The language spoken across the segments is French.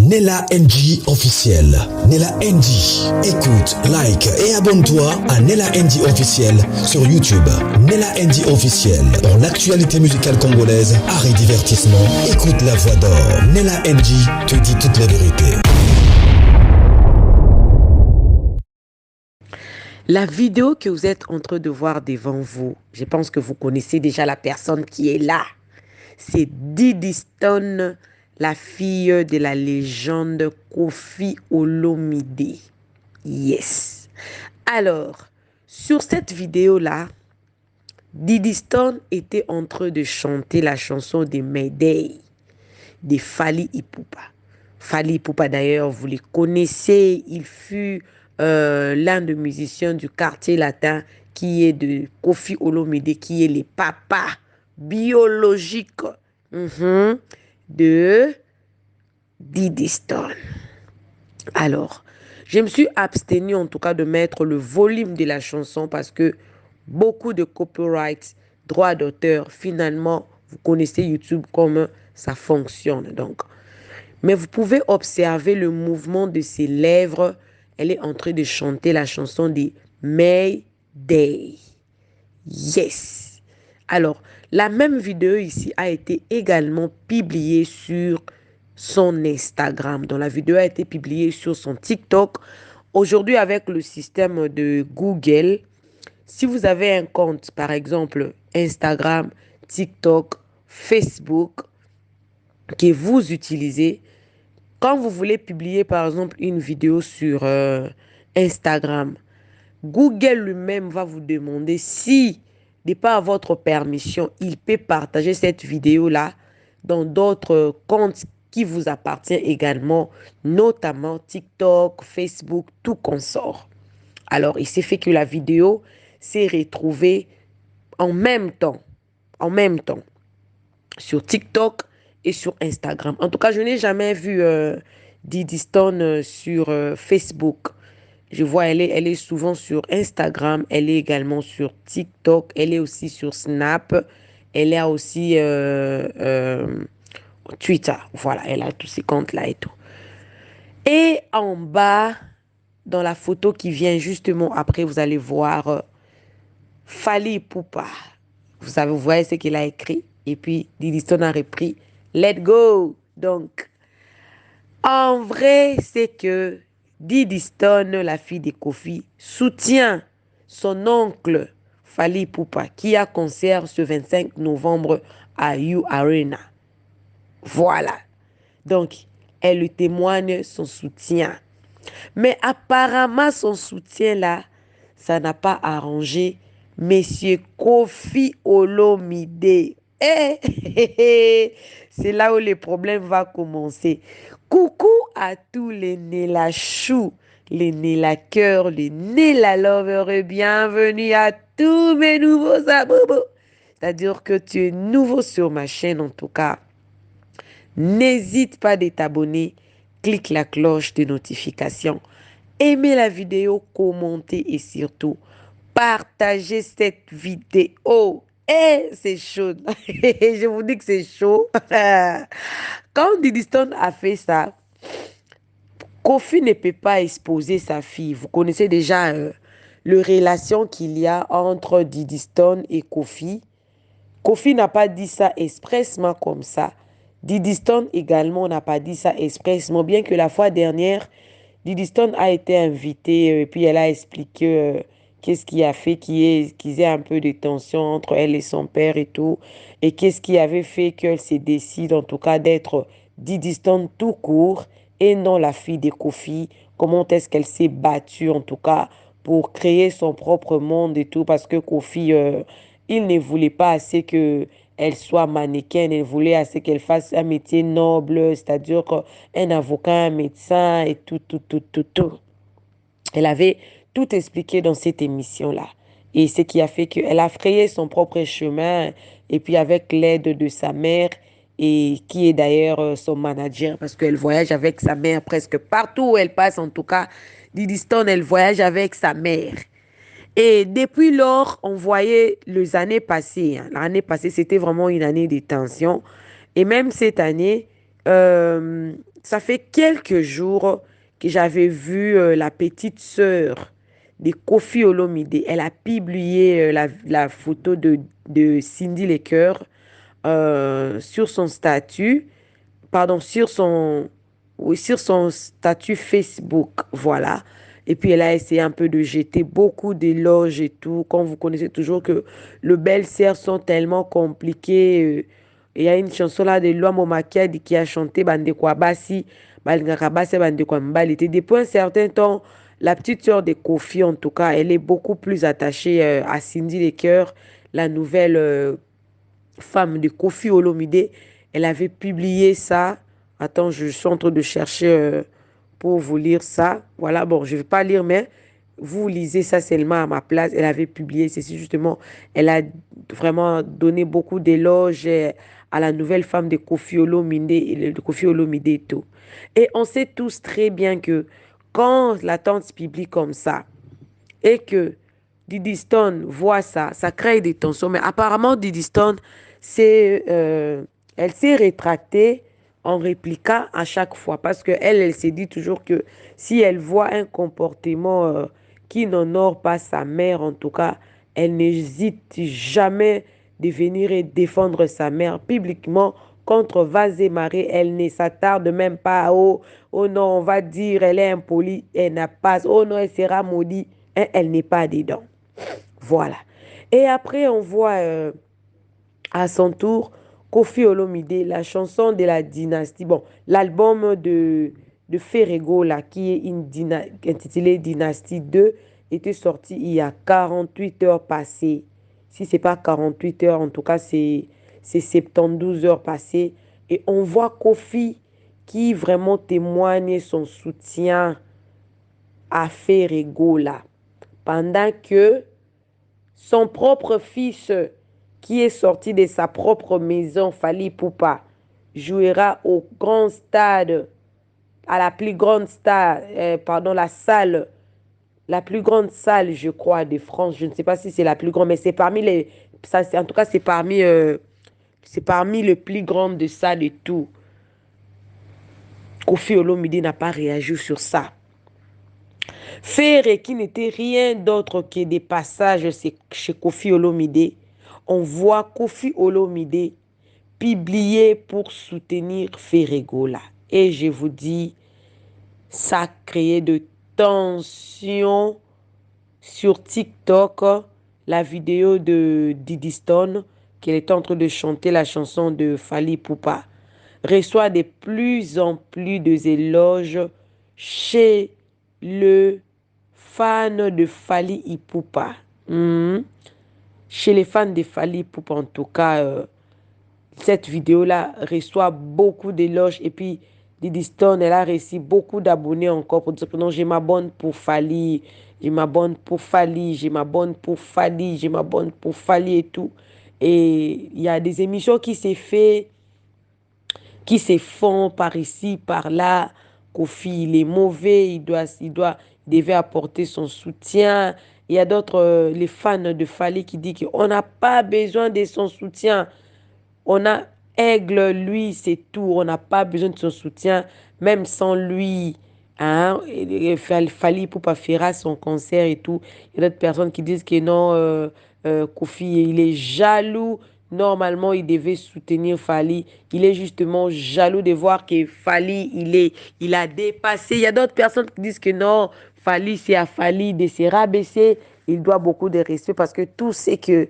Nella NG officiel. Nella NG. Écoute, like et abonne-toi à Nella NG officiel sur YouTube. Nella NG officiel. Pour l'actualité musicale congolaise, art et divertissement, écoute la voix d'or. Nella NG te dit toute la vérité. La vidéo que vous êtes en train de voir devant vous, je pense que vous connaissez déjà la personne qui est là. C'est Diddy Stone, la fille de la légende Koffi Olomide. Yes. Alors, sur cette vidéo-là, Diddy Stone était en train de chanter la chanson de Mayday de Fally Ipupa. Fally Ipupa, d'ailleurs, vous les connaissez. Il fut l'un des musiciens du quartier latin qui est de Koffi Olomide, qui est le papa biologique de Diddy Stone. Alors, je me suis abstenue en tout cas de mettre le volume de la chanson parce que beaucoup de copyright, droits d'auteur, finalement, vous connaissez YouTube comme ça fonctionne. Donc, mais vous pouvez observer le mouvement de ses lèvres. Elle est en train de chanter la chanson de Mayday. Yes. Alors, la même vidéo ici a été également publiée sur son Instagram. Donc, la vidéo a été publiée sur son TikTok. Aujourd'hui, avec le système de Google, si vous avez un compte, par exemple, Instagram, TikTok, Facebook, que vous utilisez, quand vous voulez publier, par exemple, une vidéo sur Instagram, Google lui-même va vous demander si, de par votre permission, il peut partager cette vidéo-là dans d'autres comptes qui vous appartiennent également, notamment TikTok, Facebook, tout consort. Alors, il s'est fait que la vidéo s'est retrouvée en même temps, sur TikTok et sur Instagram. En tout cas, je n'ai jamais vu Diddy Stone sur Facebook. Je vois, elle est souvent sur Instagram, elle est également sur TikTok, elle est aussi sur Snap, elle a aussi Twitter. Voilà, elle a tous ces comptes-là et tout. Et en bas, dans la photo qui vient justement après, vous allez voir Fally Ipupa. Vous voyez ce qu'il a écrit. Et puis, Diddy Stone a repris « Let go ». Donc, en vrai, c'est que Diddy Stone, la fille de Koffi, soutient son oncle Fally Ipupa qui a concert ce 25 novembre à U Arena. Voilà. Donc, elle lui témoigne son soutien. Mais apparemment, son soutien-là, ça n'a pas arrangé Monsieur Koffi Olomide. C'est là où le problème va commencer. Coucou à tous les Nella Chou, les Nella Cœur, les Nella Lover et bienvenue à tous mes nouveaux abonnés. C'est-à-dire que tu es nouveau sur ma chaîne en tout cas. N'hésite pas de t'abonner, clique la cloche de notification, aimez la vidéo, commentez et surtout partagez cette vidéo. C'est chaud. Je vous dis que c'est chaud. Quand Diddy Stone a fait ça, Koffi ne peut pas exposer sa fille. Vous connaissez déjà le relation qu'il y a entre Diddy Stone et Koffi. Koffi n'a pas dit ça expressement comme ça. Diddy Stone également n'a pas dit ça expressement, bien que la fois dernière, Diddy Stone a été invité et puis elle a expliqué qu'est-ce qui a fait qu'il y ait un peu de tension entre elle et son père et tout, et qu'est-ce qui avait fait qu'elle se décide en tout cas d'être Diddy Stone tout court et non la fille de Koffi. Comment est-ce qu'elle s'est battue en tout cas pour créer son propre monde et tout, parce que Koffi, il ne voulait pas assez que elle soit mannequin, elle voulait assez qu'elle fasse un métier noble, c'est-à-dire un avocat, un médecin et tout. Elle avait tout expliqué dans cette émission-là. Et ce qui a fait qu'elle a frayé son propre chemin, et puis avec l'aide de sa mère, et qui est d'ailleurs son manager, parce qu'elle voyage avec sa mère presque partout où elle passe, en tout cas, Diddy Stone, elle voyage avec sa mère. Et depuis lors, on voyait les années passées. L'année passée, c'était vraiment une année de tension. Et même cette année, Ça fait quelques jours que j'avais vu la petite sœur de Koffi Olomide. Elle a publié la photo de Cindy Lecoeur sur son statut, pardon, oui, sur son statut Facebook, voilà. Et puis elle a essayé un peu de jeter beaucoup d'éloges et tout. Comme vous connaissez toujours que le belles-sœurs sont tellement compliquées. Il y a une chanson là de Loi Momakiadi qui a chanté Bande kwa basi, balingaka basi bande kwa mbali. Et depuis un certain temps, la petite sœur de Koffi, en tout cas, elle est beaucoup plus attachée à Cindy Lecoeur, la nouvelle femme de Koffi Olomide. Elle avait publié ça. Attends, je suis en train de chercher pour vous lire ça. Voilà, bon, je ne vais pas lire, mais vous lisez ça seulement à ma place. Elle avait publié ceci justement. Elle a vraiment donné beaucoup d'éloges à la nouvelle femme de Koffi Olomide, et tout. Et on sait tous très bien que quand la tante publie comme ça et que Diddy Stone voit ça, ça crée des tensions. Mais apparemment, Diddy Stone, elle s'est rétractée en répliquant à chaque fois. Parce qu'elle, elle s'est dit toujours que si elle voit un comportement qui n'honore pas sa mère, en tout cas, elle n'hésite jamais de venir et défendre sa mère publiquement contre Vaz et Marie. Elle ne s'attarde même pas. Oh, oh non, on va dire, elle est impolie, elle n'a pas. Oh non, elle sera maudite. Elle n'est pas dedans. Voilà. Et après, on voit à son tour Koffi Olomide, la chanson de la dynastie. Bon, l'album de Ferrego, là, qui est intitulé Dynastie 2, était sorti il y a 48 heures passées. Si ce n'est pas 48 heures, en tout cas, c'est 72 heures passées. Et on voit Koffi qui vraiment témoigne son soutien à Ferrego, là. Pendant que son propre fils, qui est sorti de sa propre maison, Fally Ipupa, jouera au grand stade, à la plus grande stade, la salle, la plus grande salle, je crois, de France. Je ne sais pas si c'est la plus grande, mais c'est parmi les, ça, en tout cas, c'est parmi les plus grandes de ça de tout. Koffi Olomide n'a pas réagi sur ça. Ferré, qui n'était rien d'autre que des passages chez Koffi Olomide, on voit Koffi Olomide publier pour soutenir Ferregola. Et je vous dis, ça a créé de tensions sur TikTok. La vidéo de Diddy Stone, qui est en train de chanter la chanson de Fally Ipupa, reçoit de plus en plus d'éloges chez le fan de Fally Ipupa. Chez les fans de Fally Ipupa, en tout cas, cette vidéo-là reçoit beaucoup d'éloges. Et puis, Diddy Stone, elle a reçu beaucoup d'abonnés encore pour dire que non, je m'abonne pour Fally, je m'abonne pour Fally, je m'abonne pour Fally, je m'abonne pour Fally et tout. Et il y a des émissions qui se font par ici, par là. Koffi, il est mauvais, il devait apporter son soutien. Il y a d'autres, les fans de Fally qui disent qu'on n'a pas besoin de son soutien. On a Aigle, lui, c'est tout. On n'a pas besoin de son soutien, même sans lui. Hein? Fally Ipupa fera son concert et tout. Il y a d'autres personnes qui disent que non, Koffi, il est jaloux. Normalement, il devait soutenir Fally. Il est justement jaloux de voir que Fally, il a dépassé. Il y a d'autres personnes qui disent que non, Fally, c'est à Fally de se rabaisser. Il doit beaucoup de respect parce que tout sait que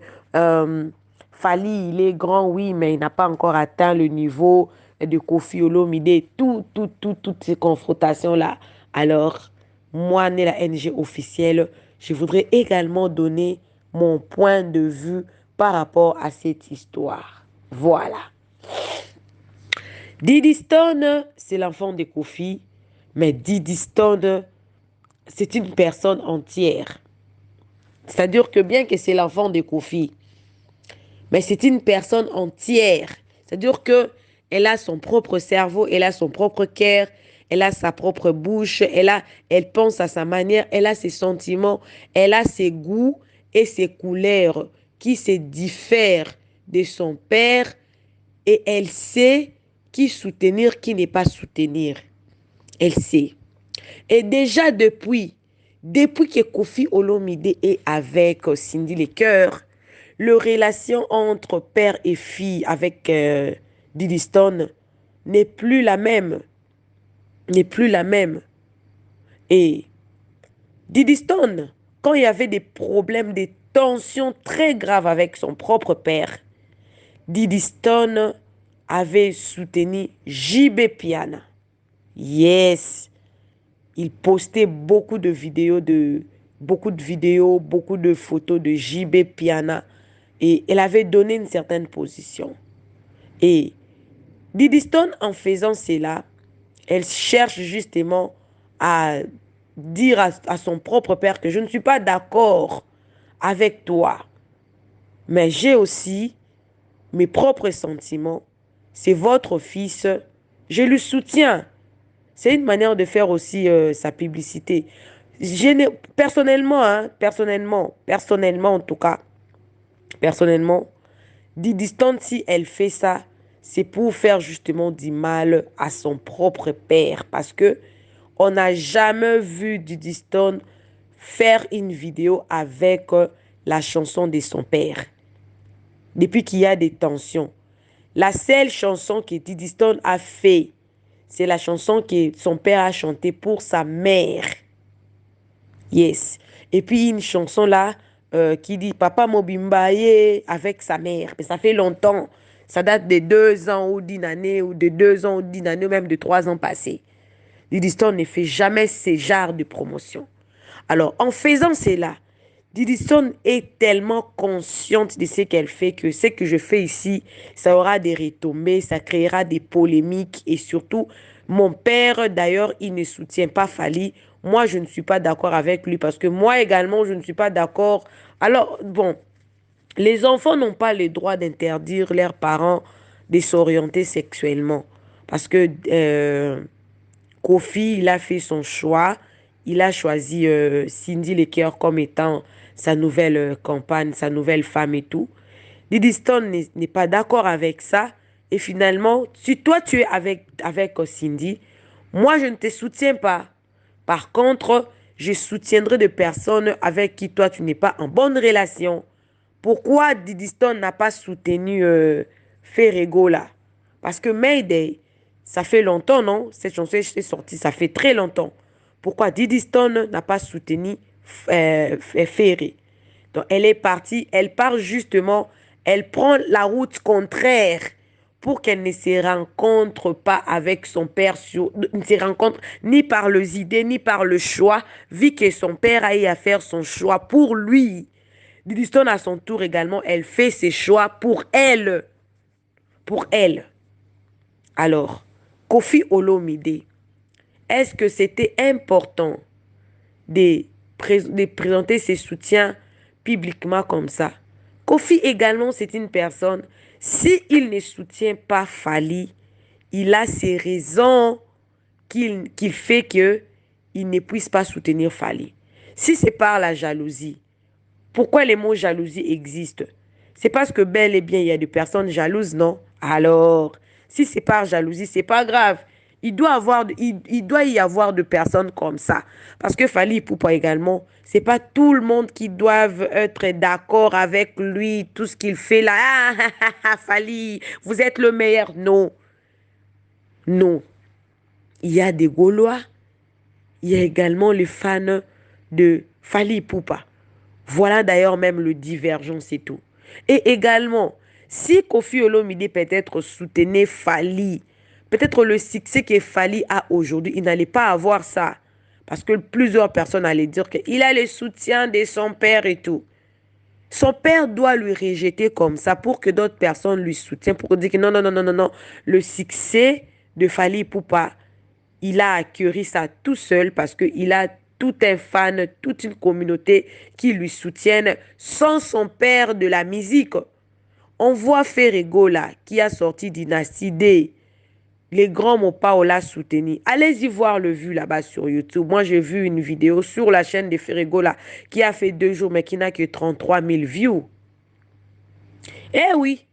Fally, il est grand, oui, mais il n'a pas encore atteint le niveau de Koffi Olomide. Toutes ces confrontations-là. Alors, moi, né la NG officielle, je voudrais également donner mon point de vue par rapport à cette histoire. Voilà. Diddy Stone, c'est l'enfant de Koffi, mais Diddy Stone, c'est une personne entière. C'est-à-dire que bien que c'est l'enfant de Koffi, mais c'est une personne entière. C'est-à-dire qu'elle a son propre cerveau, elle a son propre cœur, elle a sa propre bouche, elle pense à sa manière, elle a ses sentiments, elle a ses goûts et ses couleurs qui se diffèrent de son père et elle sait qui soutenir, qui n'est pas soutenir. Elle sait. Et déjà depuis que Koffi Olomide est avec Cindy Lecoeur, la relation entre père et fille avec Diddy Stone n'est plus la même. N'est plus la même. Et Diddy Stone, quand il y avait des problèmes, des tensions très graves avec son propre père, Diddy Stone avait soutenu JB Piana. Yes. Il postait beaucoup de vidéos, beaucoup de photos de JB Piana. Et elle avait donné une certaine position. Et Diddy Stone, en faisant cela, elle cherche justement à dire à son propre père que je ne suis pas d'accord avec toi. Mais j'ai aussi mes propres sentiments. C'est votre fils. Je le soutiens. C'est une manière de faire aussi sa publicité. Personnellement en tout cas, personnellement, Diddy Stone, si elle fait ça, c'est pour faire justement du mal à son propre père. Parce que on n'a jamais vu Diddy Stone faire une vidéo avec la chanson de son père. Depuis qu'il y a des tensions. La seule chanson que Diddy Stone a fait, c'est la chanson que son père a chantée pour sa mère. Yes. Et puis une chanson là qui dit Papa Mobimbaye avec sa mère. Mais ça fait longtemps. Ça date de 2 ans ou d'une année, ou de 2 ans ou d'une année, ou même de 3 ans passés. Diddy Stone ne fait jamais ce genre de promotion. Alors, en faisant cela, Diddy Stone est tellement consciente de ce qu'elle fait que ce que je fais ici, ça aura des retombées, ça créera des polémiques et surtout, mon père, d'ailleurs, il ne soutient pas Fally. Moi, je ne suis pas d'accord avec lui parce que moi également, je ne suis pas d'accord. Alors, bon, les enfants n'ont pas le droit d'interdire leurs parents de s'orienter sexuellement parce que Koffi, il a fait son choix. Il a choisi Cindy Lecoeur comme étant sa nouvelle compagne, sa nouvelle femme et tout. Diddy Stone n'est pas d'accord avec ça. Et finalement, si toi tu es avec Cindy, moi je ne te soutiens pas. Par contre, je soutiendrai des personnes avec qui toi tu n'es pas en bonne relation. Pourquoi Diddy Stone n'a pas soutenu Ferrego là? Parce que Mayday, ça fait longtemps, non? Cette chanson est sortie, ça fait très longtemps. Pourquoi Diddy Stone n'a pas soutenu Ferré? Donc, elle est partie, elle part justement, elle prend la route contraire pour qu'elle ne se rencontre pas avec son père, ne se rencontre ni par les idées, ni par le choix, vu que son père a eu à faire son choix pour lui. Diddy Stone, à son tour également, elle fait ses choix pour elle. Pour elle. Alors, Koffi Olomide, est-ce que c'était important de présenter ses soutiens publiquement comme ça? Koffi également, c'est une personne, s'il ne soutient pas Fally, il a ses raisons qu'il fait qu'il ne puisse pas soutenir Fally. Si c'est par la jalousie, pourquoi les mots jalousie existent? C'est parce que bel et bien, il y a des personnes jalouses, non? Alors, si c'est par jalousie, c'est pas grave. Il doit y avoir de personnes comme ça. Parce que Fally Ipupa également, c'est pas tout le monde qui doit être d'accord avec lui, tout ce qu'il fait là. Ah, Fally, vous êtes le meilleur. Non. Non. Il y a des Gaulois. Il y a également les fans de Fally Ipupa. Voilà d'ailleurs même le divergence et tout. Et également, si Koffi Olomide peut-être soutenait Fally, peut-être le succès que Fally a aujourd'hui, il n'allait pas avoir ça. Parce que plusieurs personnes allaient dire qu'il a le soutien de son père et tout. Son père doit lui rejeter comme ça pour que d'autres personnes lui soutiennent, pour dire que non, non, non, non, non, non. Le succès de Fally Ipupa, il a accueilli ça tout seul parce qu'il a tout un fan, toute une communauté qui lui soutiennent sans son père de la musique. On voit Ferrego là, qui a sorti Dynasty D. Les grands m'ont pas l'a soutenu. Allez-y voir le vu là-bas sur YouTube. Moi, j'ai vu une vidéo sur la chaîne de Ferrego là, qui a fait 2 jours, mais qui n'a que 33 000 views. Eh oui,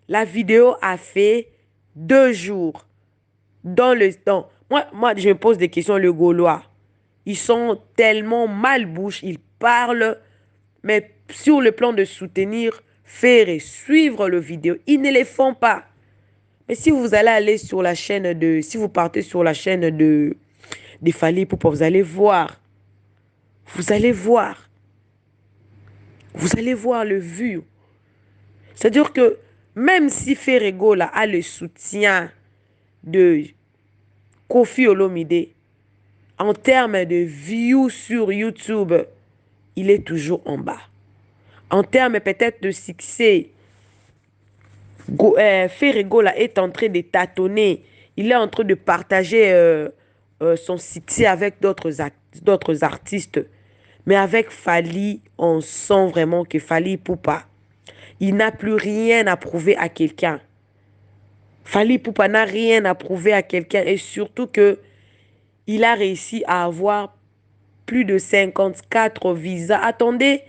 la vidéo a fait 2 jours dans le temps. Moi, je me pose des questions, le Gaulois. Ils sont tellement malbouches, ils parlent, mais sur le plan de soutenir, faire et suivre le vidéo, ils ne les font pas. Mais si vous allez aller sur la chaîne de, si vous partez sur la chaîne de Fally Ipupa, vous allez voir, vous allez voir, vous allez voir le vu. C'est-à-dire que même si Ferrego là, a le soutien de Koffi Olomide, en termes de views sur YouTube, il est toujours en bas. En termes peut-être de succès, Ferrego là, est en train de tâtonner. Il est en train de partager son succès avec d'autres artistes. Mais avec Fally, on sent vraiment que Fally Ipupa, il n'a plus rien à prouver à quelqu'un. Fally Ipupa n'a rien à prouver à quelqu'un. Et surtout que il a réussi à avoir plus de 54 visas. Attendez,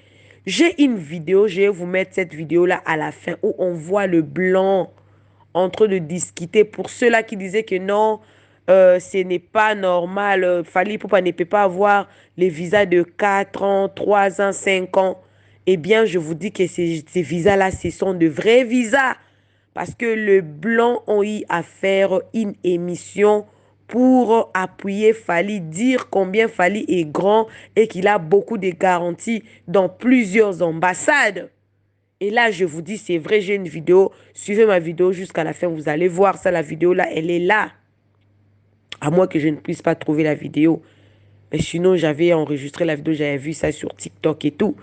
j'ai une vidéo, je vais vous mettre cette vidéo-là à la fin où on voit le blanc en train de discuter. Pour ceux-là qui disaient que non, ce n'est pas normal, Fally Ipupa ne peut pas avoir les visas de 4 ans, 3 ans, 5 ans. Eh bien, je vous dis que ces visas-là, ce sont de vrais visas. Parce que le blanc ont eu à faire une émission pour appuyer Fally, dire combien Fally est grand et qu'il a beaucoup de garanties dans plusieurs ambassades. Et là, je vous dis, c'est vrai, j'ai une vidéo. Suivez ma vidéo jusqu'à la fin, vous allez voir ça. La vidéo là, elle est là. À moins que je ne puisse pas trouver la vidéo. Mais sinon, j'avais enregistré la vidéo, j'avais vu ça sur TikTok et tout.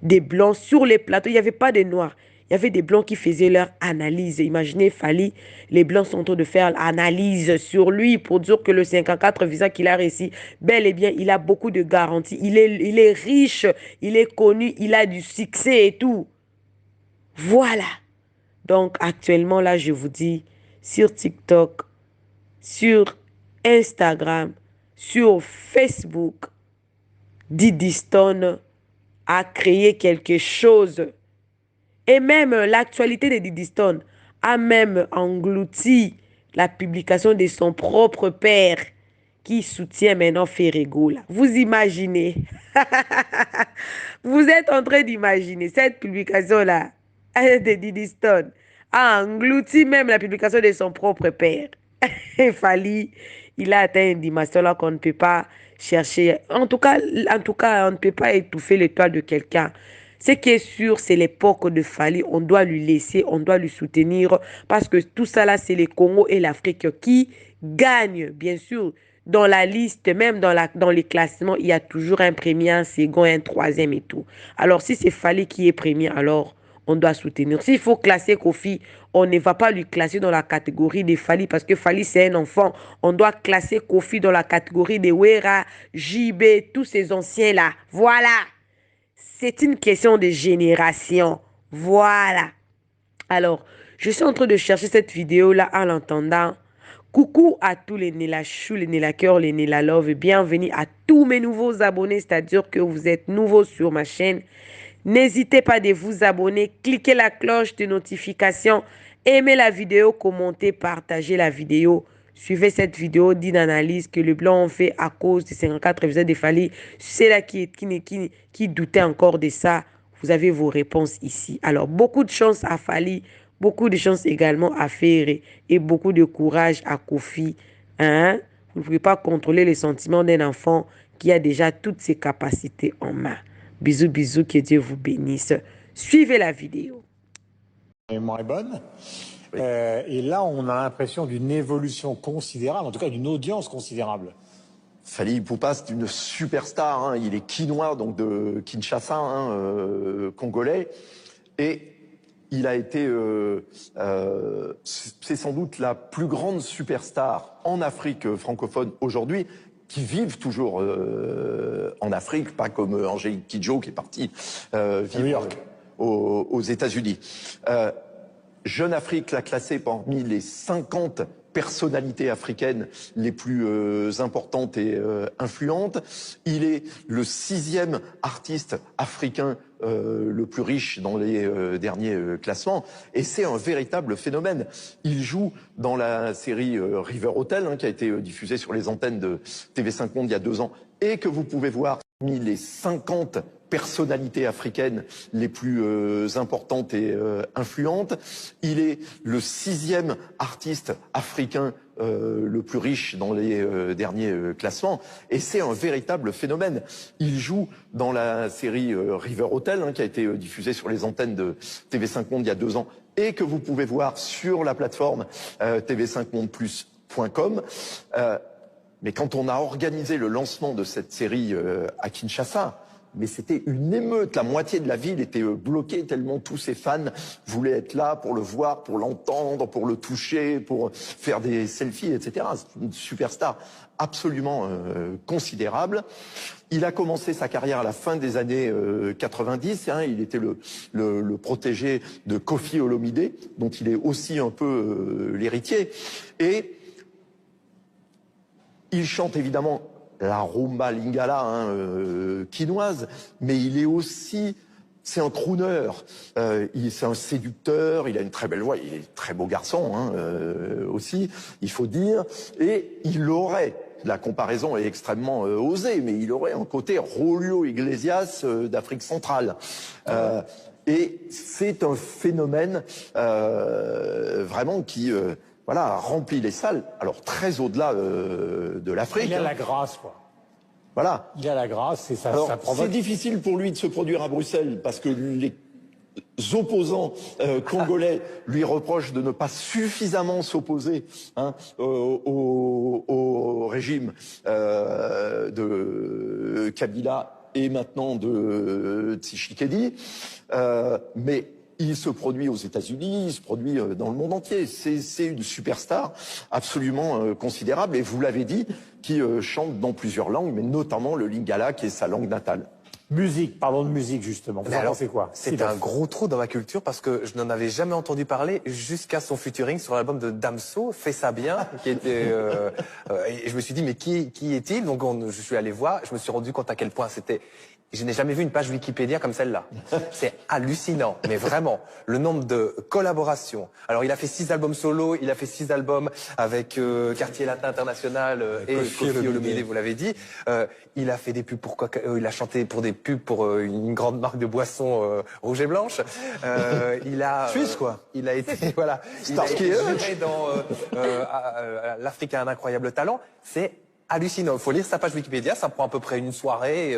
Des blancs sur les plateaux, il n'y avait pas de noirs. Il y avait des blancs qui faisaient leur analyse. Imaginez, Fally, les blancs sont en train de faire l'analyse sur lui pour dire que le 54 visa qu'il a réussi, bel et bien, il a beaucoup de garanties. Il est riche, il est connu, il a du succès et tout. Voilà. Donc, actuellement, là, je vous dis, sur TikTok, sur Instagram, sur Facebook, Diddy Stone a créé quelque chose. Et même l'actualité de Diddy Stone a même englouti la publication de son propre père qui soutient maintenant Ferrego. Là. Vous imaginez. Vous êtes en train d'imaginer cette publication-là de Diddy Stone a englouti même la publication de son propre père. Il fallait, il a atteint une dimension là qu'on ne peut pas chercher. En tout cas, on ne peut pas étouffer l'étoile de quelqu'un. Ce qui est sûr, c'est l'époque de Fally. On doit lui laisser, on doit lui soutenir parce que tout ça là, c'est le Congo et l'Afrique qui gagnent, bien sûr. Dans la liste, même dans les classements, il y a toujours un premier, un second, un troisième et tout. Alors, si c'est Fally qui est premier, alors on doit soutenir. S'il faut classer Koffi, on ne va pas lui classer dans la catégorie des Fally parce que Fally, c'est un enfant. On doit classer Koffi dans la catégorie des Wera, JB, tous ces anciens-là. Voilà. C'est une question de génération. Voilà. Alors, je suis en train de chercher cette vidéo-là en l'entendant. Coucou à tous les Nela Chou, les Nela Cœur, les Nela Love. Bienvenue à tous mes nouveaux abonnés, c'est-à-dire que vous êtes nouveaux sur ma chaîne. N'hésitez pas de vous abonner, cliquez la cloche de notification, aimez la vidéo, commentez, partagez la vidéo. Suivez cette vidéo d'une analyse que le blanc ont fait à cause des 54 épisodes de Fally. C'est là qui doutait encore de ça. Vous avez vos réponses ici. Alors, beaucoup de chance à Fally, beaucoup de chance également à Ferré et beaucoup de courage à Koffi. Hein? Vous ne pouvez pas contrôler les sentiments d'un enfant qui a déjà toutes ses capacités en main. Bisous, bisous, que Dieu vous bénisse. Suivez la vidéo. Est bonne. Oui. Et là, on a l'impression d'une évolution considérable, en tout cas d'une audience considérable. Fally Ipupa, c'est une superstar. Hein. Il est quinois, donc de Kinshasa, hein, congolais. Et il a été... c'est sans doute la plus grande superstar en Afrique francophone aujourd'hui, qui vivent toujours en Afrique, pas comme Angélique Kidjo qui est partie vivre aux États-Unis. Jeune Afrique l'a classé parmi les 50 personnalités africaines les plus importantes et influentes. Il est le 6e artiste africain le plus riche dans les derniers classements, et c'est un véritable phénomène. Il joue dans la série River Hotel, qui a été diffusée sur les antennes de TV5 Monde il y a 2 ans, et que vous pouvez voir parmi les 50 personnalités africaines les plus importantes et influentes. Il est le 6e artiste africain le plus riche dans les derniers classements, et c'est un véritable phénomène. Il joue dans la série River Hotel, qui a été diffusée sur les antennes de TV5 Monde il y a 2 ans, et que vous pouvez voir sur la plateforme tv5mondeplus.com. Mais quand on a organisé le lancement de cette série à Kinshasa, mais c'était une émeute. La moitié de la ville était bloquée tellement tous ses fans voulaient être là pour le voir, pour l'entendre, pour le toucher, pour faire des selfies, etc. C'est une superstar absolument considérable. Il a commencé sa carrière à la fin des années 90. Il était le protégé de Koffi Olomide, dont il est aussi un peu l'héritier. Et il chante évidemment la rumba lingala quinoise, mais il est aussi, c'est un crooner, c'est un séducteur, il a une très belle voix, il est un très beau garçon aussi, il faut dire, et il aurait, la comparaison est extrêmement osée, mais il aurait un côté Julio Iglesias d'Afrique centrale. Et c'est un phénomène vraiment qui... voilà, remplit les salles, alors très au-delà de l'Afrique. Il a la grâce, quoi. Voilà. Il a la grâce et ça provoque... C'est difficile pour lui de se produire à Bruxelles parce que les opposants congolais lui reprochent de ne pas suffisamment s'opposer au régime de Kabila et maintenant de Tshisekedi. Mais il se produit aux États-Unis, il se produit dans le monde entier. C'est une superstar absolument considérable, et vous l'avez dit, qui chante dans plusieurs langues, mais notamment le lingala, qui est sa langue natale. Musique, parlons de musique justement. Vous en pensez quoi? C'est un gros trou dans ma culture parce que je n'en avais jamais entendu parler jusqu'à son featuring sur l'album de Damso, Fais ça bien, qui était. Et je me suis dit mais qui est-il? Donc je suis allé voir, je me suis rendu compte à quel point c'était. Je n'ai jamais vu une page Wikipédia comme celle-là. C'est hallucinant, mais vraiment. Le nombre de collaborations. Alors, il a fait 6 albums solo, il a fait 6 albums avec Quartier Latin International et Koffi Olomide, vous l'avez dit. Il a fait des pubs pour il a chanté pour des pubs pour une grande marque de boissons rouge et blanche. Il a Suisse, quoi. Il a été voilà. Il a été juré dans l'Afrique a un incroyable talent. C'est hallucinant. Il faut lire sa page Wikipédia, ça prend à peu près une soirée,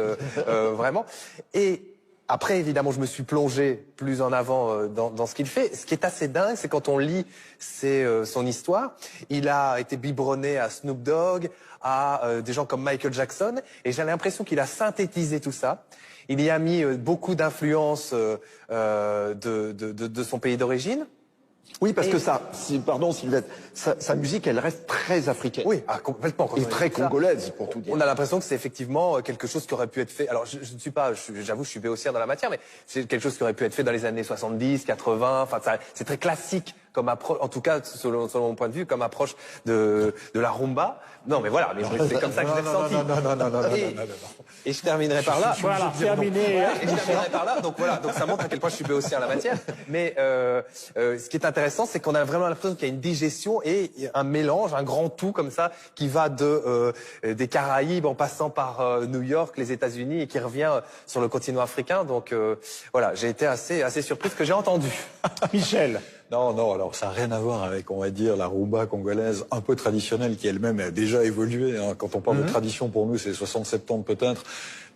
vraiment. Et après, évidemment, je me suis plongé plus en avant dans ce qu'il fait. Ce qui est assez dingue, c'est quand on lit son histoire. Il a été biberonné à Snoop Dogg, à des gens comme Michael Jackson, et j'ai l'impression qu'il a synthétisé tout ça. Il y a mis beaucoup d'influences de son pays d'origine. Oui, parce que pardon Sylvette, sa musique, elle reste très africaine. Oui, complètement. Et très congolaise, pour tout dire. On a l'impression que c'est effectivement quelque chose qui aurait pu être fait. Alors, je ne suis pas, j'avoue, je suis béotière dans la matière, mais c'est quelque chose qui aurait pu être fait dans les années 70, 80. Enfin, c'est très classique comme approche, en tout cas, selon mon point de vue, comme approche de la rumba. Non, mais voilà, mais c'est comme ça que je l'ai ressenti. Non. Et je terminerai par là. Voilà, terminé. Et je terminerai par là. Donc voilà, donc ça montre à quel point je suis béotien en la matière. Mais ce qui est intéressant, c'est qu'on a vraiment l'impression qu'il y a une digestion et un mélange, un grand tout comme ça, qui va des Caraïbes en passant par New York, les États-Unis, et qui revient sur le continent africain. Donc voilà, j'ai été assez surpris de ce que j'ai entendu. Michel. Non, alors ça n'a rien à voir avec, on va dire, la rumba congolaise un peu traditionnelle qui elle-même a déjà évolué. Quand on parle de tradition, pour nous, c'est 60-70 peut-être,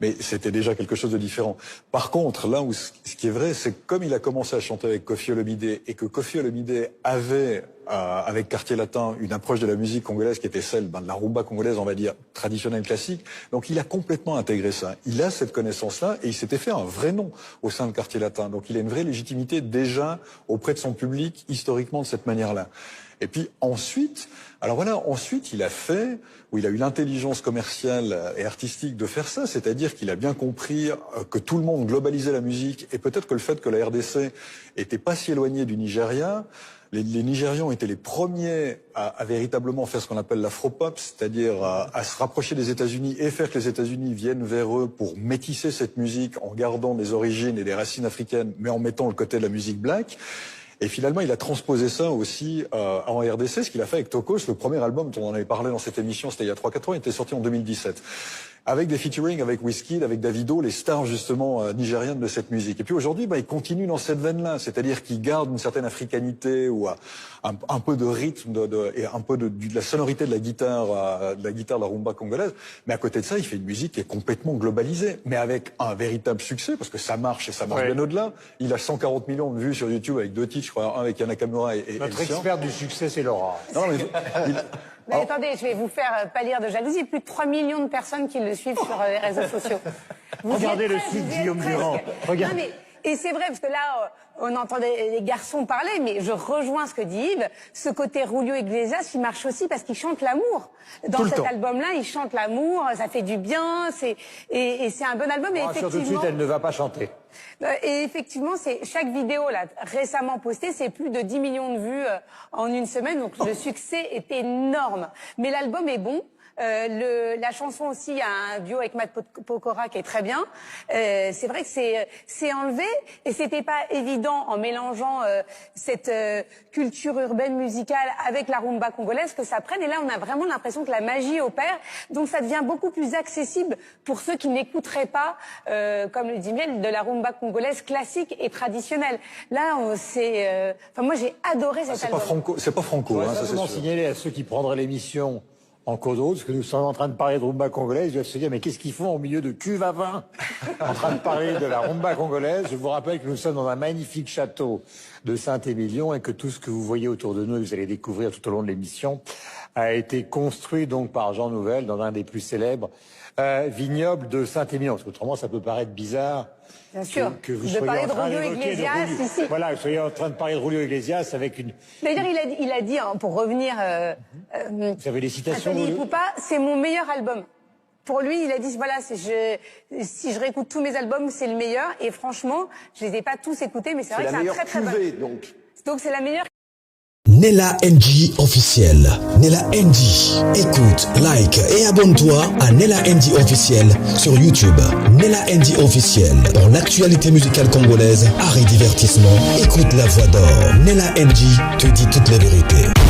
mais c'était déjà quelque chose de différent. Par contre, là où ce qui est vrai, c'est que comme il a commencé à chanter avec Koffi Olomide et que Koffi Olomide avait, avec Quartier Latin, une approche de la musique congolaise qui était celle de la rumba congolaise, on va dire, traditionnelle, classique, donc il a complètement intégré ça. Il a cette connaissance-là et il s'était fait un vrai nom au sein de Quartier Latin. Donc il a une vraie légitimité déjà auprès de son public, historiquement, de cette manière-là. Et puis ensuite, il a fait, où il a eu l'intelligence commerciale et artistique de faire ça, c'est-à-dire qu'il a bien compris que tout le monde globalisait la musique et peut-être que le fait que la RDC était pas si éloignée du Nigeria les Nigérians ont été les premiers à véritablement faire ce qu'on appelle l'afropop, c'est-à-dire à se rapprocher des États-Unis et faire que les États-Unis viennent vers eux pour métisser cette musique en gardant des origines et des racines africaines, mais en mettant le côté de la musique black. Et finalement, il a transposé ça aussi en RDC, ce qu'il a fait avec Tokos, le premier album dont on avait parlé dans cette émission, c'était il y a 3-4 ans, il était sorti en 2017. Avec des featuring avec Wizkid, avec Davido, les stars justement nigériennes de cette musique. Et puis aujourd'hui, il continue dans cette veine-là, c'est-à-dire qu'il garde une certaine africanité ou un peu de rythme et un peu de la sonorité de la guitare de la rumba congolaise. Mais à côté de ça, il fait une musique qui est complètement globalisée, mais avec un véritable succès parce que ça marche et ça marche bien au-delà. Il a 140 millions de vues sur YouTube avec 2 titres, je crois, un avec Yana Nakamura et notre expert du succès, c'est Laura. Non, mais Mais attendez, je vais vous faire pâlir de jalousie. Il y a plus de 3 millions de personnes qui le suivent sur les réseaux sociaux. Regardez le site Guillaume Durand. Regarde. Et c'est vrai, parce que là, on entendait les garçons parler, mais je rejoins ce que dit Yves. Ce côté Julio Iglesias, il marche aussi parce qu'il chante l'amour. Dans cet album-là, il chante l'amour, ça fait du bien, et c'est un bon album. Bon, effectivement, tout de suite, elle ne va pas chanter. Et effectivement, chaque vidéo là récemment postée, c'est plus de 10 millions de vues en une semaine, donc le succès est énorme. Mais l'album est bon. La chanson aussi, il y a un duo avec Matt Pokora qui est très bien. C'est vrai que c'est enlevé et c'était pas évident en mélangeant cette culture urbaine musicale avec la rumba congolaise que ça prenne. Et là, on a vraiment l'impression que la magie opère. Donc ça devient beaucoup plus accessible pour ceux qui n'écouteraient pas, comme le dit Miel, de la rumba congolaise classique et traditionnelle. Là, moi j'ai adoré cet album. C'est pas franco, Je ça c'est sûr. signaler à ceux qui prendraient l'émission en cours de route, parce que nous sommes en train de parler de rumba congolaise, ils doivent se dire, mais qu'est-ce qu'ils font au milieu de cuve à vin en train de parler de la rumba congolaise. Je vous rappelle que nous sommes dans un magnifique château de Saint-Émilion et que tout ce que vous voyez autour de nous, et vous allez découvrir tout au long de l'émission, a été construit donc par Jean Nouvel dans un des plus célèbres vignobles de Saint-Émilion. Parce qu'autrement, ça peut paraître bizarre. Bien sûr. Que vous de soyez parler en de train Julio d'évoquer Iglesias ici. Voilà, vous soyez en train de parler de Julio Iglesias avec une... D'ailleurs, il a dit, hein, pour revenir... Vous avez les citations Anthony Poupa, c'est mon meilleur album. Pour lui, il a dit, voilà, si je réécoute tous mes albums, c'est le meilleur. Et franchement, je les ai pas tous écoutés, mais c'est vrai que c'est un très très bon. Donc c'est la meilleure. Nella NG officiel. Nella NG. Écoute, like et abonne-toi à Nella NG officiel sur YouTube. Nella NG officiel. Pour l'actualité musicale congolaise, art et divertissement, écoute la voix d'or. Nella NG te dit toutes les vérités.